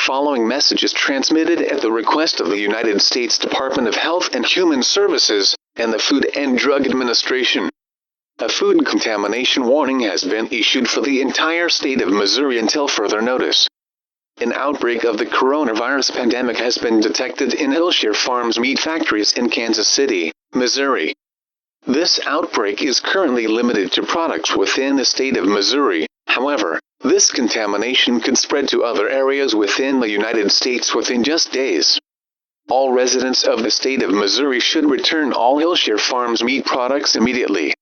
following message is transmitted at the request of the United States Department of Health and Human Services and the Food and Drug Administration. A food contamination warning has been issued for the entire state of Missouri until further notice. An outbreak of the coronavirus pandemic has been detected in Hillshire Farms meat factories in Kansas City, Missouri. This outbreak is currently limited to products within the state of Missouri. However, this contamination could spread to other areas within the United States within just days. All residents of the state of Missouri should return all Hillshire Farms meat products immediately.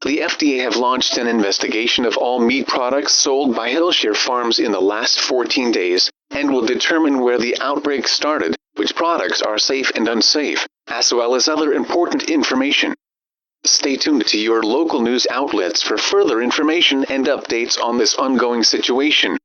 The FDA have launched an investigation of all meat products sold by Hillshire Farms in the last 14 days, and will determine where the outbreak started, which products are safe and unsafe, as well as other important information. Stay tuned to your local news outlets for further information and updates on this ongoing situation.